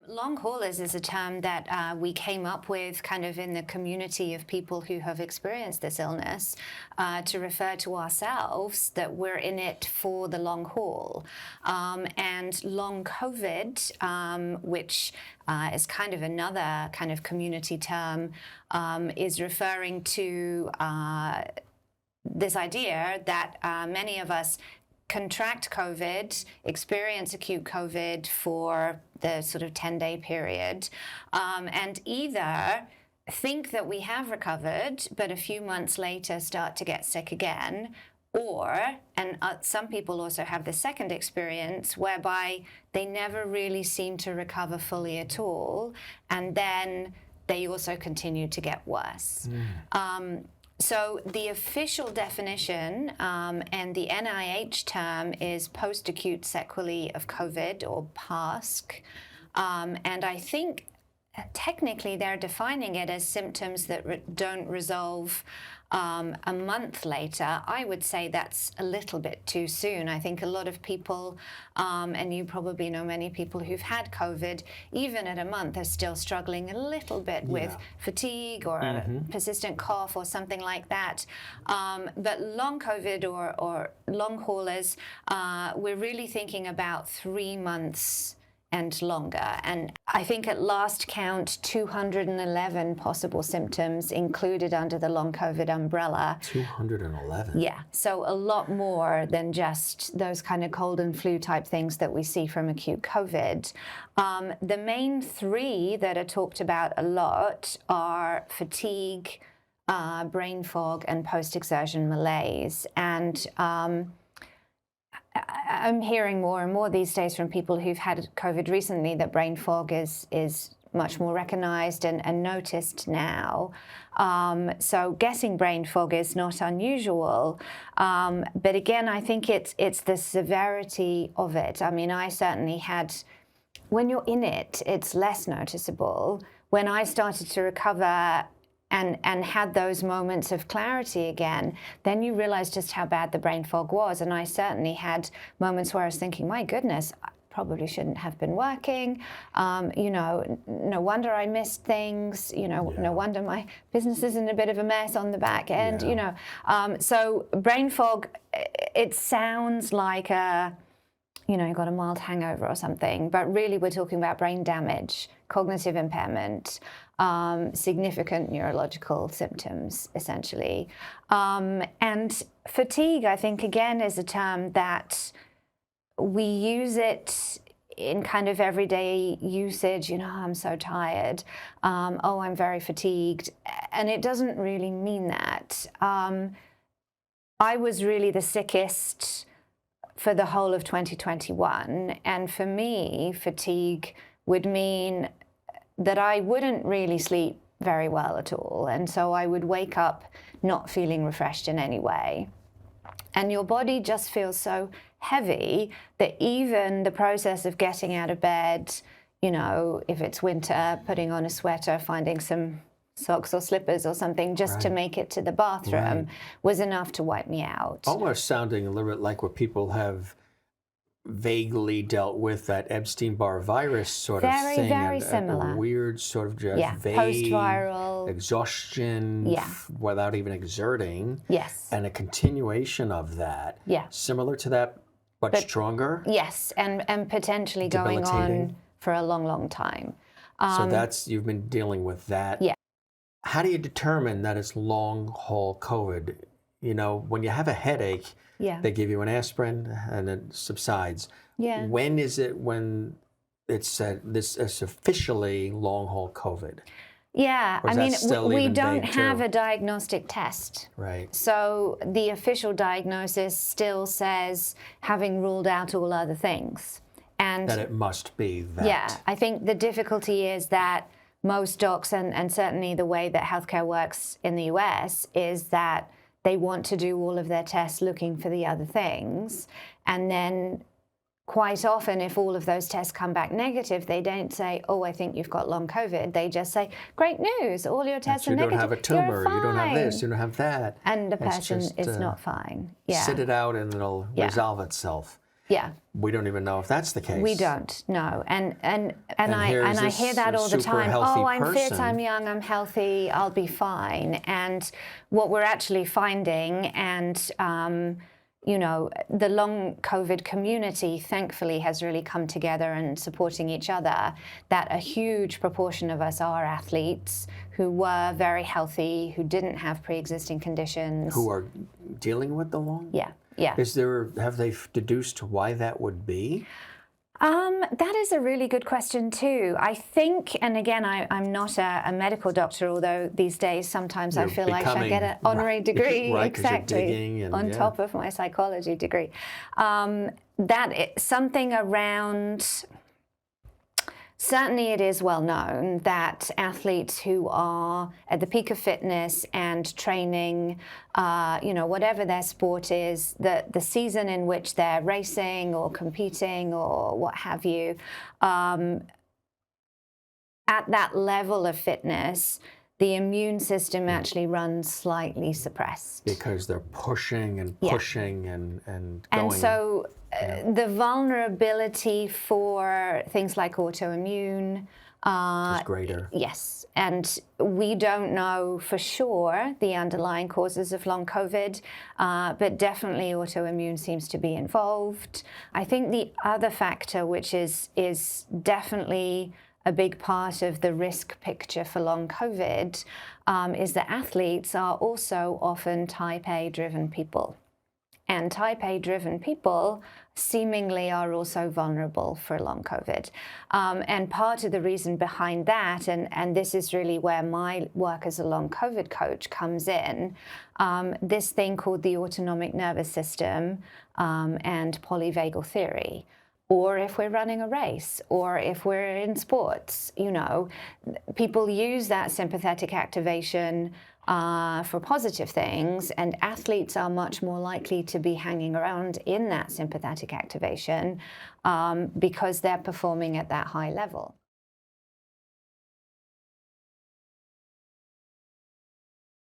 Long haulers is a term that we came up with kind of in the community of people who have experienced this illness to refer to ourselves that we're in it for the long haul. And long COVID, which is kind of another kind of community term, is referring to this idea that many of us contract COVID, experience acute COVID for the sort of 10-day period, and either think that we have recovered, but a few months later start to get sick again, or, and some people also have the second experience, whereby they never really seem to recover fully at all, and then they also continue to get worse. So the official definition and the NIH term is post-acute sequelae of COVID, or PASC. And I think technically they're defining it as symptoms that don't resolve a month later. I would say that's a little bit too soon. I think a lot of people, and you probably know many people who've had COVID, even at a month, are still struggling a little bit with fatigue or a persistent cough or something like that. But long COVID or long haulers, we're really thinking about 3 months and longer. And I think at last count, 211 possible symptoms included under the long COVID umbrella. 211? Yeah, so a lot more than just those kind of cold and flu type things that we see from acute COVID. The main three that are talked about a lot are fatigue, brain fog, and post-exertion malaise. And I'm hearing more and more these days from people who've had COVID recently that brain fog is much more recognized and noticed now. So guessing brain fog is not unusual. But again, I think it's the severity of it. I mean, I certainly had, when you're in it, it's less noticeable. When I started to recover and had those moments of clarity again, then you realize just how bad the brain fog was. And I certainly had moments where I was thinking, my goodness, I probably shouldn't have been working. You know, no wonder I missed things. You know, no wonder my business is in a bit of a mess on the back end, you know. So brain fog, it sounds like you know, you've got a mild hangover or something, but really we're talking about brain damage, cognitive impairment, significant neurological symptoms, essentially. And fatigue, I think, again, is a term that we use it in kind of everyday usage. You know, I'm so tired. Oh, I'm very fatigued. And it doesn't really mean that. I was really the sickest for the whole of 2021. And for me, fatigue would mean that I wouldn't really sleep very well at all. And so I would wake up not feeling refreshed in any way. And your body just feels so heavy that even the process of getting out of bed, you know, if it's winter, putting on a sweater, finding some socks or slippers or something just to make it to the bathroom was enough to wipe me out. Almost sounding a little bit like what people have vaguely dealt with, that Epstein-Barr virus sort of thing. Very similar. A weird sort of just vague post-viral exhaustion without even exerting. Yes. And a continuation of that. Yeah. Similar to that, but stronger. Yes, and potentially going on for a long, long time. So you've been dealing with that. Yeah. How do you determine that it's long-haul COVID? You know, when you have a headache, they give you an aspirin and it subsides. Yeah. When is it when it's said this is officially long-haul COVID? Yeah, I mean, we don't have a diagnostic test. Right. So the official diagnosis still says having ruled out all other things. And that it must be that. Yeah, I think the difficulty is that most docs, and certainly the way that healthcare works in the US, is that they want to do all of their tests looking for the other things. And then quite often, if all of those tests come back negative, they don't say, oh, I think you've got long COVID. They just say, great news, all your tests are negative. You don't have a tumor, you don't have this, you don't have that. And the person is not fine. Yeah. Sit it out and it'll resolve itself. Yeah. We don't even know if that's the case. We don't, no. And I hear that all the time. Oh, I'm fit, I'm young, I'm healthy, I'll be fine. And what we're actually finding, and you know, the long COVID community, thankfully, has really come together and supporting each other, that a huge proportion of us are athletes who were very healthy, who didn't have pre-existing conditions. Who are dealing with the long? Yeah, yeah. Have they deduced why that would be? That is a really good question too. I think, and again, I'm not a medical doctor, although these days sometimes I feel like I get an honorary degree, exactly, on top of my psychology degree. Something around. Certainly it is well known that athletes who are at the peak of fitness and training, you know, whatever their sport is, the season in which they're racing or competing or what have you, at that level of fitness, the immune system actually runs slightly suppressed. Because they're pushing and pushing and going. And so the vulnerability for things like autoimmune is greater. Yes. And we don't know for sure the underlying causes of long COVID, but definitely autoimmune seems to be involved. I think the other factor, which is definitely a big part of the risk picture for long COVID, is that athletes are also often type A driven people. And type A driven people seemingly are also vulnerable for long COVID. And part of the reason behind that, and this is really where my work as a long COVID coach comes in, this thing called the autonomic nervous system and polyvagal theory. Or if we're running a race, or if we're in sports, you know, people use that sympathetic activation for positive things, and athletes are much more likely to be hanging around in that sympathetic activation because they're performing at that high level.